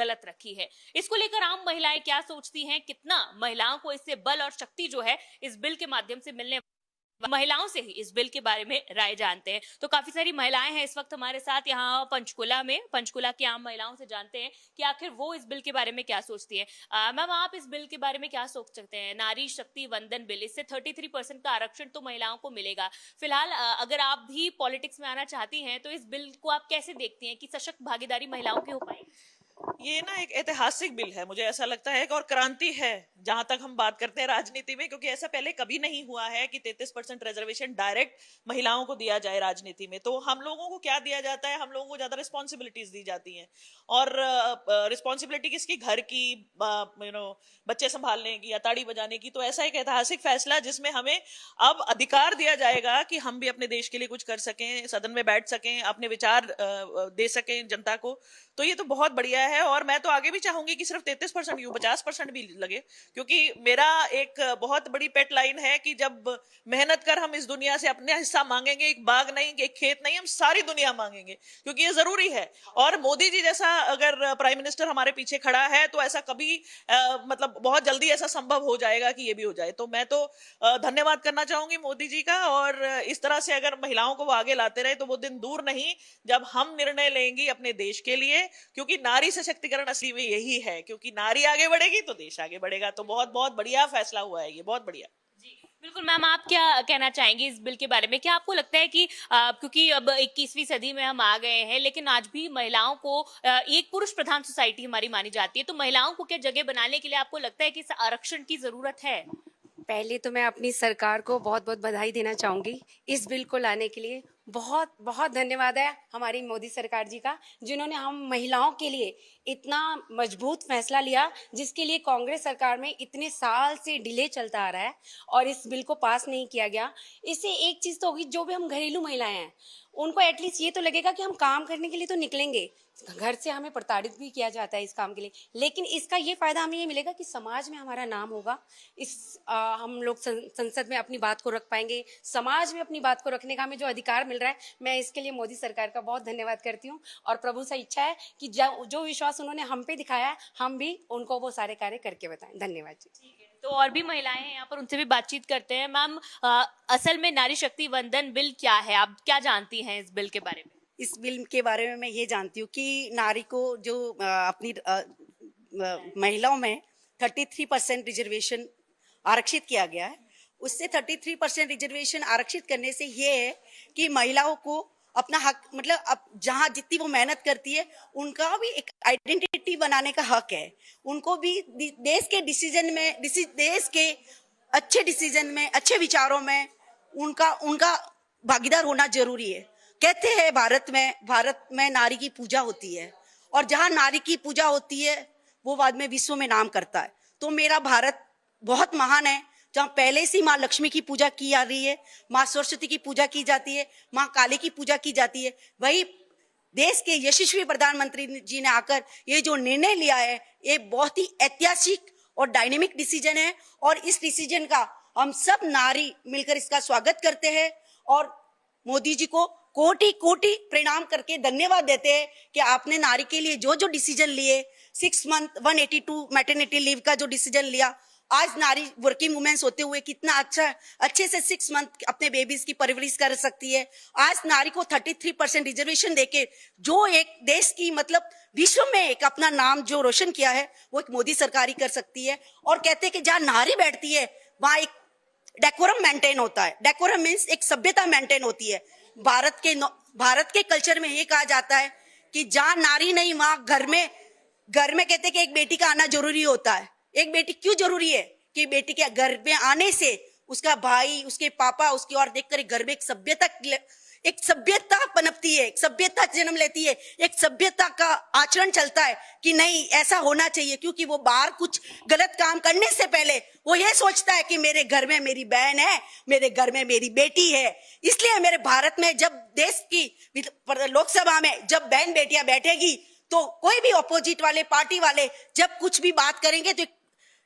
गलत रखी है। इसको लेकर आम महिलाएं क्या सोचती हैं, कितना महिलाओं को इससे बल और शक्ति जो है इस बिल के माध्यम से मिलने, महिलाओं से ही इस बिल के बारे में राय जानते हैं। तो काफी सारी महिलाएं हैं इस वक्त हमारे साथ यहाँ पंचकुला में। पंचकुला की आम महिलाओं से जानते हैं कि आखिर वो इस बिल के बारे में क्या सोचती है। मैम, आप इस बिल के बारे में क्या सोच सकते हैं? नारी शक्ति वंदन बिल, इससे 33% का आरक्षण तो महिलाओं को मिलेगा। फिलहाल अगर आप भी पॉलिटिक्स में आना चाहती हैं तो इस बिल को आप कैसे देखती हैं कि सशक्त भागीदारी महिलाओं की हो पाएगी? ये ना एक ऐतिहासिक बिल है, मुझे ऐसा लगता है, और क्रांति है जहां तक हम बात करते हैं राजनीति में, क्योंकि ऐसा पहले कभी नहीं हुआ है कि 33% रिजर्वेशन डायरेक्ट महिलाओं को दिया जाए राजनीति में। तो हम लोगों को क्या दिया जाता है, हम लोगों को ज्यादा रिस्पॉन्सिबिलिटीज दी जाती हैं, और रिस्पॉन्सिबिलिटी किसकी? घर की, बच्चे संभालने की या ताड़ी बजाने की। तो ऐसा एक ऐतिहासिक फैसला जिसमें हमें अब अधिकार दिया जाएगा कि हम भी अपने देश के लिए कुछ कर सकें, सदन में बैठ सकें, अपने विचार दे सकें जनता को। तो ये तो बहुत बढ़िया है, और मैं तो आगे भी चाहूंगी कि सिर्फ 33% क्यों, 50% भी लगे, क्योंकि मेरा एक बहुत बड़ी पेट लाइन है कि जब मेहनत कर हम इस दुनिया से अपना हिस्सा मांगेंगे, एक बाग नहीं, एक खेत नहीं, हम सारी दुनिया मांगेंगे, क्योंकि ये जरूरी है। और मोदी जी जैसा अगर प्राइम मिनिस्टर हमारे पीछे खड़ा है तो ऐसा कभी मतलब बहुत जल्दी ऐसा संभव हो जाएगा कि ये भी हो जाए। तो मैं तो धन्यवाद करना चाहूंगी मोदी जी का, और इस तरह से अगर महिलाओं को वो आगे लाते रहे तो वो दिन दूर नहीं जब हम निर्णय लेंगे अपने देश के लिए, क्योंकि नारी सशक्तिकरण असली में यही है, क्योंकि नारी आगे बढ़ेगी तो देश आगे बढ़ेगा। तो बहुत बहुत बढ़िया फैसला हुआ है ये, बहुत बढ़िया। बिल्कुल मैम, आप क्या कहना चाहेंगे इस बिल के बारे में? क्या आपको लगता है कि क्योंकि अब 21वीं सदी में हम आ गए हैं, लेकिन आज भी महिलाओं को एक पुरुष प्रधान सोसाइटी हमारी मानी जाती है, तो महिलाओं को क्या जगह बनाने के लिए आपको लगता है कि इस आरक्षण की जरूरत है? पहले तो मैं अपनी सरकार को बहुत बहुत बधाई देना चाहूँगी इस बिल को लाने के लिए। बहुत बहुत धन्यवाद है हमारी मोदी सरकार जी का, जिन्होंने हम महिलाओं के लिए इतना मजबूत फैसला लिया, जिसके लिए कांग्रेस सरकार में इतने साल से डिले चलता आ रहा है और इस बिल को पास नहीं किया गया। इससे एक चीज़ तो होगी, जो भी हम घरेलू महिलाएं हैं उनको एटलीस्ट ये तो लगेगा कि हम काम करने के लिए तो निकलेंगे। घर से हमें प्रताड़ित भी किया जाता है इस काम के लिए, लेकिन इसका ये फायदा हमें ये मिलेगा कि समाज में हमारा नाम होगा। हम लोग संसद में अपनी बात को रख पाएंगे, समाज में अपनी बात को रखने का हमें जो अधिकार मिल रहा है, मैं इसके लिए मोदी सरकार का बहुत धन्यवाद करती हूँ। और प्रभु से इच्छा है कि जो विश्वास उन्होंने हम पे दिखाया है, हम भी उनको वो सारे कार्य करके बताएं। धन्यवाद जी। तो और भी महिलाएं हैं यहाँ पर, उनसे भी बातचीत करते हैं। मैम, असल में नारी शक्ति वंदन बिल क्या है, आप क्या जानती हैं इस बिल के बारे में? इस बिल के बारे में मैं ये जानती हूँ कि नारी को जो अपनी महिलाओं में 33% रिजर्वेशन आरक्षित किया गया है, उससे 33% रिजर्वेशन आरक्षित करने से ये है कि महिलाओं को अपना हक, मतलब अब जहाँ जितनी वो मेहनत करती है उनका भी एक आइडेंटिटी बनाने का हक है। उनको भी देश के डिसीजन में, देश के अच्छे डिसीजन में, अच्छे विचारों में उनका भागीदार होना जरूरी है। कहते हैं भारत में नारी की पूजा होती है, और जहाँ नारी की पूजा होती है वो बाद में विश्व में नाम करता है। तो मेरा भारत बहुत महान है, जहाँ पहले से माँ लक्ष्मी की पूजा की जा रही है, माँ सरस्वती की पूजा की जाती है, माँ काली की पूजा की जाती है। वही देश के यशस्वी प्रधानमंत्री जी ने आकर ये जो निर्णय लिया है, ये बहुत ही ऐतिहासिक और डायनेमिक डिसीजन है, और इस डिसीजन का हम सब नारी मिलकर इसका स्वागत करते हैं, और मोदी जी को कोटि कोटि प्रणाम करके धन्यवाद देते हैं कि आपने नारी के लिए जो जो डिसीजन लिए, 6 मंथ 182 मैटरनिटी लीव का जो डिसीजन लिया, आज नारी वर्किंग वुमेन्स होते हुए कितना अच्छे से 6 मंथ अपने बेबीज की परवरिश कर सकती है। आज नारी को 33% रिजर्वेशन देके जो एक देश की, मतलब विश्व में एक अपना नाम जो रोशन किया है, वो एक मोदी सरकार ही कर सकती है। और कहते हैं कि जहाँ नारी बैठती है वहाँ एक डेकोरम मेंटेन होता है। डेकोरम मीन्स एक सभ्यता मेंटेन होती है। भारत के कल्चर में ये कहा जाता है कि जहाँ नारी नहीं वहाँ घर में कहते हैं कि एक बेटी का आना जरूरी होता है। एक बेटी क्यों जरूरी है? कि बेटी के घर में आने से उसका भाई, उसके पापा उसकी ओर देखकर घर में एक सभ्यता पनपती है, एक सभ्यता जन्म लेती है, एक सभ्यता का आचरण चलता है कि नहीं ऐसा होना चाहिए। क्योंकि वो बाहर कुछ गलत काम करने से पहले वो ये सोचता है कि मेरे घर में मेरी बहन है, मेरे घर में मेरी बेटी है। इसलिए मेरे भारत में जब देश की लोकसभा में जब बहन बेटियां बैठेगी तो कोई भी ऑपोजिट वाले पार्टी वाले जब कुछ भी बात करेंगे तो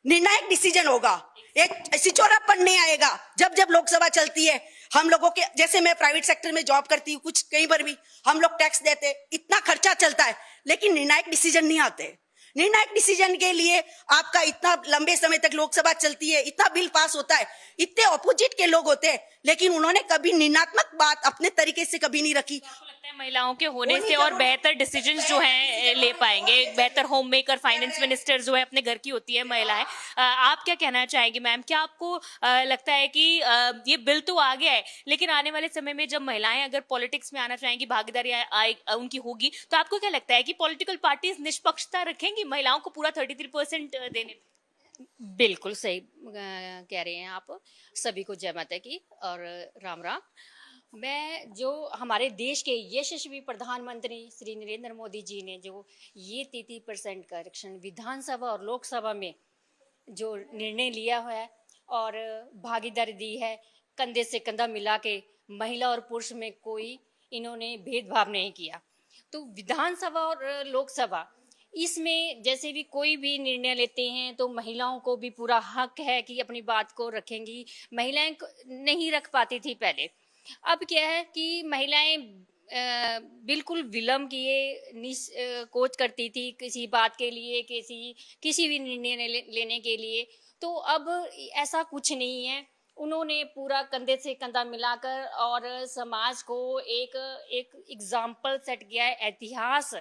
निर्णायक डिसीजन होगा, एक सिचोरापन नहीं आएगा। जब लोकसभा चलती है, हम लोगों के जैसे मैं प्राइवेट सेक्टर में जॉब करती हूँ, कुछ कहीं पर भी हम लोग टैक्स देते, इतना खर्चा चलता है, लेकिन निर्णायक डिसीजन नहीं आते। निर्णायक डिसीजन के लिए आपका इतना लंबे समय तक लोकसभा चलती है, इतना बिल पास होता है, इतने ऑपोजिट के लोग होते हैं, लेकिन उन्होंने कभी निर्णात्मक बात अपने तरीके से कभी नहीं रखी। आपको लगता है महिलाओं के होने से और बेहतर डिसीजंस जो हैं ले पाएंगे, एक बेहतर होम मेकर, फाइनेंस मिनिस्टर जो है अपने घर की होती है महिलाएं। आप क्या कहना चाहेंगे मैम, क्या आपको लगता है कि ये बिल तो आ गया है, लेकिन आने वाले समय में जब महिलाएं अगर पॉलिटिक्स में आना चाहेंगी, भागीदारी उनकी होगी, तो आपको क्या लगता है कि पॉलिटिकल पार्टीज निष्पक्षता रखेंगी महिलाओं को पूरा 33% देने में? बिल्कुल सही कह रहे हैं आप। सभी को जय माता की और राम राम। मैं जो हमारे देश के यशस्वी प्रधानमंत्री श्री नरेंद्र मोदी जी ने जो ये 33% का आरक्षण विधानसभा और लोकसभा में जो निर्णय लिया है और भागीदारी दी है, कंधे से कंधा मिला के महिला और पुरुष में कोई इन्होंने भेदभाव नहीं किया। तो विधानसभा और लोकसभा इसमें जैसे भी कोई भी निर्णय लेते हैं तो महिलाओं को भी पूरा हक है कि अपनी बात को रखेंगी। महिलाएं नहीं रख पाती थी पहले, अब क्या है कि महिलाएं बिल्कुल विलम्ब किए कोच करती थी किसी बात के लिए, किसी भी निर्णय लेने के लिए। तो अब ऐसा कुछ नहीं है, उन्होंने पूरा कंधे से कंधा मिलाकर और समाज को एक एग्जाम्पल सेट किया है। इतिहास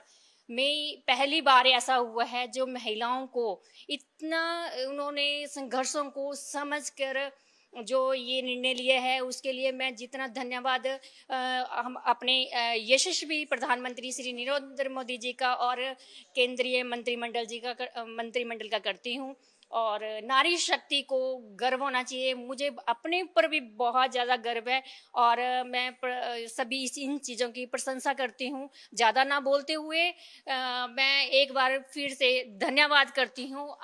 में पहली बार ऐसा हुआ है जो महिलाओं को इतना उन्होंने संघर्षों को समझकर जो ये निर्णय लिए है, उसके लिए मैं जितना धन्यवाद हम अपने यशस्वी प्रधानमंत्री श्री नरेंद्र मोदी जी का और केंद्रीय मंत्रिमंडल का करती हूँ। और नारी शक्ति को गर्व होना चाहिए। मुझे अपने ऊपर भी बहुत ज़्यादा गर्व है और मैं सभी इन चीज़ों की प्रशंसा करती हूँ। ज़्यादा ना बोलते हुए मैं एक बार फिर से धन्यवाद करती हूँ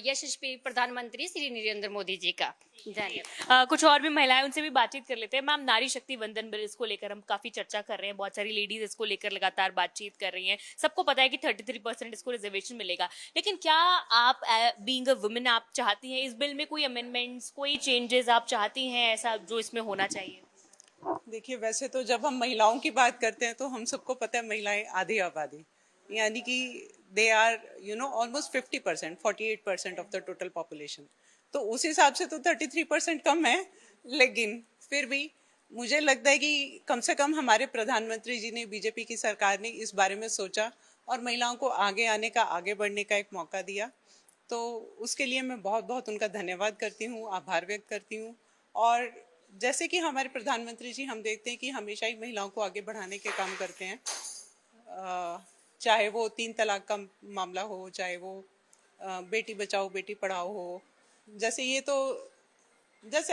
यशस्वी प्रधानमंत्री श्री नरेंद्र मोदी जी का। धन्यवाद। कुछ और भी महिलाएं, उनसे भी बातचीत कर लेते हैं। मैम, नारी शक्ति वंदन बिल, इसको लेकर हम काफी चर्चा कर रहे हैं, बहुत सारी लेडीज इसको लेकर लगातार बातचीत कर रही हैं। सबको पता है कि 33% इसको रिजर्वेशन मिलेगा, लेकिन क्या आप बीइंग अ वुमेन आप चाहती हैं इस बिल में कोई अमेंडमेंट्स, कोई चेंजेस आप चाहती हैं ऐसा जो इसमें होना चाहिए? देखिए, वैसे तो जब हम महिलाओं की बात करते हैं तो हम सबको पता है महिलाएं आधी आबादी, यानी कि they are almost 50%, 48% of the total population. तो उस हिसाब से तो 33% कम है, लेकिन फिर भी मुझे लगता है कि कम से कम हमारे प्रधानमंत्री जी ने, बीजेपी की सरकार ने इस बारे में सोचा और महिलाओं को आगे आने का, आगे बढ़ने का एक मौका दिया। तो उसके लिए मैं बहुत बहुत उनका धन्यवाद करती हूँ, आभार व्यक्त करती हूँ। और जैसे कि हमारे प्रधानमंत्री जी, हम देखते हैं कि हमेशा ही महिलाओं को आगे बढ़ाने के काम करते हैं, चाहे वो 3 तलाक का मामला हो, चाहे वो बेटी बचाओ बेटी पढ़ाओ हो। जैसे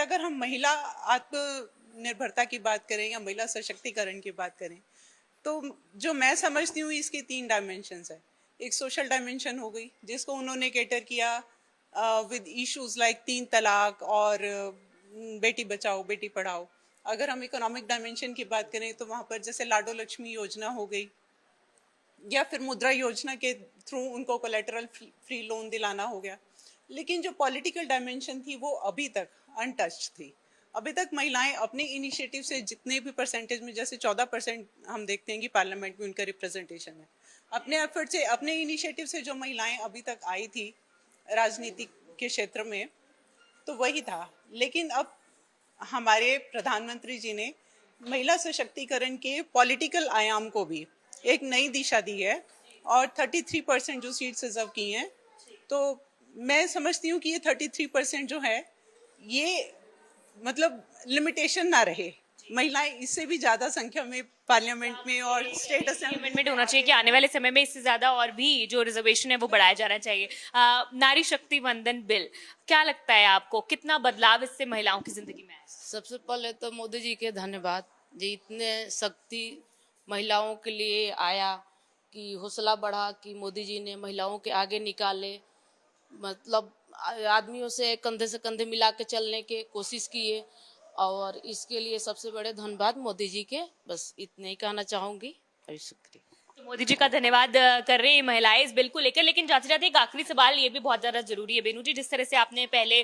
अगर हम महिला आत्मनिर्भरता की बात करें या महिला सशक्तिकरण की बात करें, तो जो मैं समझती हूँ इसके 3 डायमेंशंस है। एक सोशल डायमेंशन हो गई जिसको उन्होंने कैटर किया विद इश्यूज लाइक 3 तलाक और बेटी बचाओ बेटी पढ़ाओ। अगर हम इकोनॉमिक डायमेंशन की बात करें तो वहाँ पर जैसे लाडो लक्ष्मी योजना हो गई, या फिर मुद्रा योजना के थ्रू उनको कोलेटरल फ्री लोन दिलाना हो गया। लेकिन जो पॉलिटिकल डायमेंशन थी वो अभी तक अनटच्ड थी। अभी तक महिलाएं अपने इनिशिएटिव से जितने भी परसेंटेज में, जैसे 14% हम देखते हैं कि पार्लियामेंट में उनका रिप्रेजेंटेशन है, अपने एफर्ट से, अपने इनिशिएटिव से जो महिलाएं अभी तक आई थी राजनीति के क्षेत्र में, तो वही था। लेकिन अब हमारे प्रधानमंत्री जी ने महिला सशक्तिकरण के पॉलिटिकल आयाम को भी एक नई दिशा दी है और 33% जो सीट्स रिजर्व की हैं, तो मैं समझती हूँ कि ये 33% जो है ये मतलब लिमिटेशन ना रहे, महिलाएं इससे भी ज्यादा संख्या में पार्लियामेंट में और स्टेट असेंबली अमेंडमेंट होना चाहिए कि आने वाले समय में इससे ज्यादा और भी जो रिजर्वेशन है वो बढ़ाया जाना चाहिए। नारी शक्ति वंदन बिल, क्या लगता है आपको, कितना बदलाव इससे महिलाओं की जिंदगी में आया? सबसे पहले तो मोदी जी के धन्यवाद जी, इतने शक्ति महिलाओं के लिए आया कि हौसला बढ़ा कि मोदी जी ने महिलाओं के आगे निकाले, मतलब आदमियों से कंधे मिला के चलने के कोशिश किए, और इसके लिए सबसे बड़े धन्यवाद मोदी जी के। बस इतने ही कहना चाहूँगी, शुक्रिया। तो मोदी जी का धन्यवाद कर रहे हैं महिलाएं इस बिल को लेकर। लेकिन जाते जाते एक आखिरी सवाल ये भी बहुत ज्यादा जरूरी है बेनू जी, जिस तरह से आपने पहले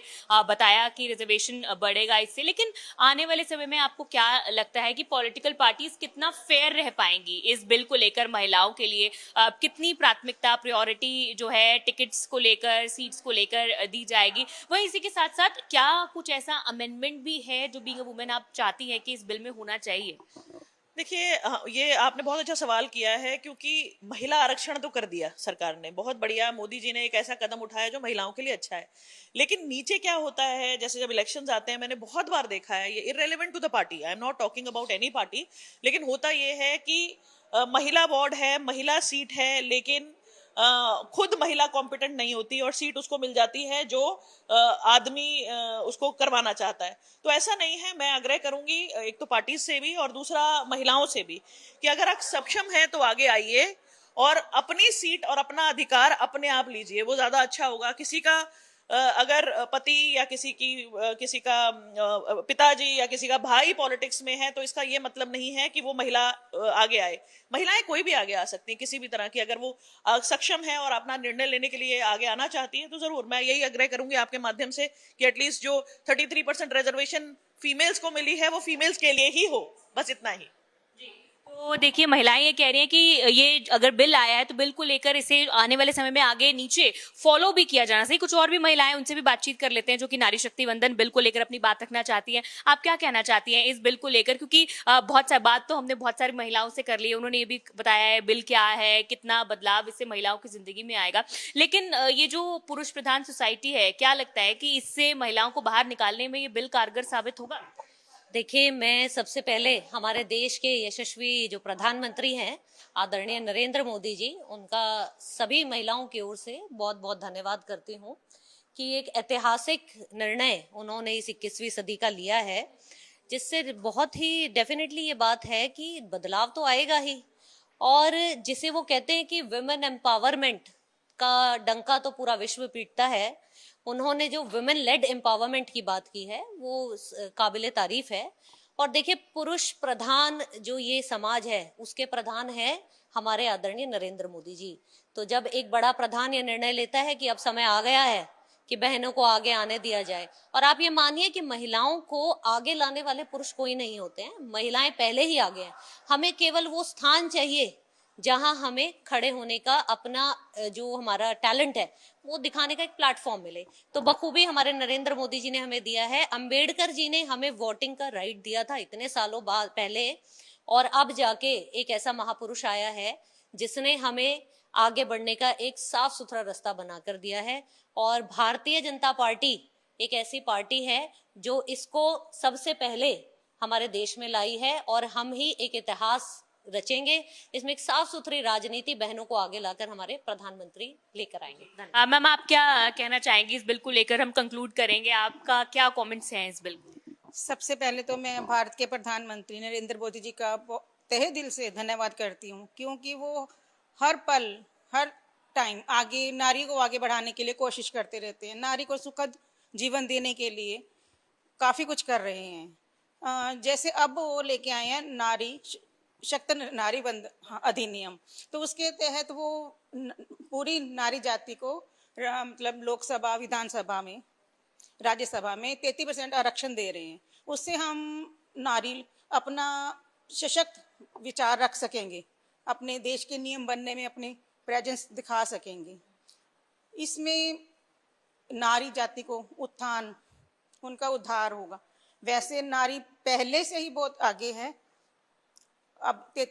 बताया कि रिजर्वेशन बढ़ेगा इससे, लेकिन आने वाले समय में आपको क्या लगता है कि पॉलिटिकल पार्टीज कितना फेयर रह पाएंगी इस बिल को लेकर महिलाओं के लिए? कितनी प्राथमिकता, प्रायोरिटी जो है टिकट्स को लेकर, सीट्स को लेकर दी जाएगी? वहीं इसी के साथ साथ क्या कुछ ऐसा अमेंडमेंट भी है जो बीइंग अ वुमेन आप चाहती है कि इस बिल में होना चाहिए? देखिए, ये आपने बहुत अच्छा सवाल किया है, क्योंकि महिला आरक्षण तो कर दिया सरकार ने, बहुत बढ़िया, मोदी जी ने एक ऐसा कदम उठाया जो महिलाओं के लिए अच्छा है। लेकिन नीचे क्या होता है, जैसे जब इलेक्शंस आते हैं, मैंने बहुत बार देखा है, ये irrelevant to the party, I am not talking about any party, लेकिन होता ये है कि महिला वार्ड है, महिला सीट है, लेकिन खुद महिला कॉम्पिटेंट नहीं होती और सीट उसको मिल जाती है जो आदमी उसको करवाना चाहता है। तो ऐसा नहीं है, मैं आग्रह करूंगी एक तो पार्टीज से भी और दूसरा महिलाओं से भी, कि अगर आप सक्षम हैं तो आगे आइए और अपनी सीट और अपना अधिकार अपने आप लीजिए, वो ज्यादा अच्छा होगा। किसी का अगर पति या किसी का पिताजी या किसी का भाई पॉलिटिक्स में है, तो इसका ये मतलब नहीं है कि वो महिला आगे आए। महिलाएं कोई भी आगे आ सकती हैं, किसी भी तरह की, अगर वो सक्षम है और अपना निर्णय लेने के लिए आगे आना चाहती है, तो जरूर मैं यही आग्रह करूंगी आपके माध्यम से कि एटलीस्ट जो 33% रिजर्वेशन फीमेल्स को मिली है वो फीमेल्स के लिए ही हो, बस इतना ही। तो देखिए, महिलाएं ये कह रही हैं कि ये अगर बिल आया है तो बिल को लेकर इसे आने वाले समय में आगे नीचे फॉलो भी किया जाना चाहिए। कुछ और भी महिलाएं, उनसे भी बातचीत कर लेते हैं जो कि नारी शक्ति वंदन बिल को लेकर अपनी बात रखना चाहती हैं। आप क्या कहना चाहती हैं इस बिल को लेकर? क्योंकि बहुत सारी बात तो हमने बहुत सारी महिलाओं से कर ली है, उन्होंने ये भी बताया है बिल क्या है, कितना बदलाव इससे महिलाओं की जिंदगी में आएगा। लेकिन ये जो पुरुष प्रधान सोसाइटी है, क्या लगता है कि इससे महिलाओं को बाहर निकालने में ये बिल कारगर साबित होगा? देखिए, मैं सबसे पहले हमारे देश के यशस्वी जो प्रधानमंत्री हैं आदरणीय नरेंद्र मोदी जी, उनका सभी महिलाओं की ओर से बहुत बहुत धन्यवाद करती हूँ कि एक ऐतिहासिक निर्णय उन्होंने इस 21वीं सदी का लिया है, जिससे बहुत ही डेफिनेटली ये बात है कि बदलाव तो आएगा ही, और जिसे वो कहते हैं कि विमेन एम्पावरमेंट का डंका तो पूरा विश्व पीटता है। उन्होंने जो वुमेन लेड एम्पावरमेंट की बात की है वो काबिले तारीफ है। और देखिए, पुरुष प्रधान जो ये समाज है उसके प्रधान है हमारे आदरणीय नरेंद्र मोदी जी। तो जब एक बड़ा प्रधान ये निर्णय लेता है कि अब समय आ गया है कि बहनों को आगे आने दिया जाए, और आप ये मानिए कि महिलाओं को आगे लाने वाले पुरुष कोई नहीं होते हैं, महिलाएं पहले ही आगे हैं। हमें केवल वो स्थान चाहिए जहां हमें खड़े होने का, अपना जो हमारा टैलेंट है वो दिखाने का एक प्लेटफॉर्म मिले। तो बखूबी हमारे नरेंद्र मोदी जी ने हमें दिया है। अंबेडकर जी ने हमें वोटिंग का राइट दिया था इतने सालों बाद पहले, और अब जाके एक ऐसा महापुरुष आया है जिसने हमें आगे बढ़ने का एक साफ सुथरा रास्ता बनाकर दिया है। और भारतीय जनता पार्टी एक ऐसी पार्टी है जो इसको सबसे पहले हमारे देश में लाई है, और हम ही एक इतिहास रचेंगे। इसमें एक साफ सुथरी राजनीति बहनों को आगे लाकर हमारे प्रधानमंत्री लेकर आएंगे। मैम, आप क्या कहना चाहेंगी इस बिल को लेकर? हम कंक्लूड करेंगे, आपका क्या कमेंट्स हैं इस बिल को? सबसे पहले तो मैं भारत के प्रधानमंत्री नरेंद्र मोदी जी का तहे दिल से धन्यवाद करती हूँ, क्योंकि वो हर पल हर टाइम आगे नारी को आगे बढ़ाने के लिए कोशिश करते रहते हैं, नारी को सुखद जीवन देने के लिए काफ़ी कुछ कर रहे हैं। जैसे अब वो लेके आए हैं नारी शक्त नारी अधिनियम, तो उसके तहत वो पूरी नारी जाति को मतलब लोकसभा, विधानसभा में, राज्यसभा में 33% आरक्षण दे रहे हैं। उससे हम नारी अपना सशक्त विचार रख सकेंगे, अपने देश के नियम बनने में अपनी प्रेजेंस दिखा सकेंगे। इसमें नारी जाति को उत्थान, उनका उद्धार होगा। वैसे नारी पहले से ही बहुत आगे है, अब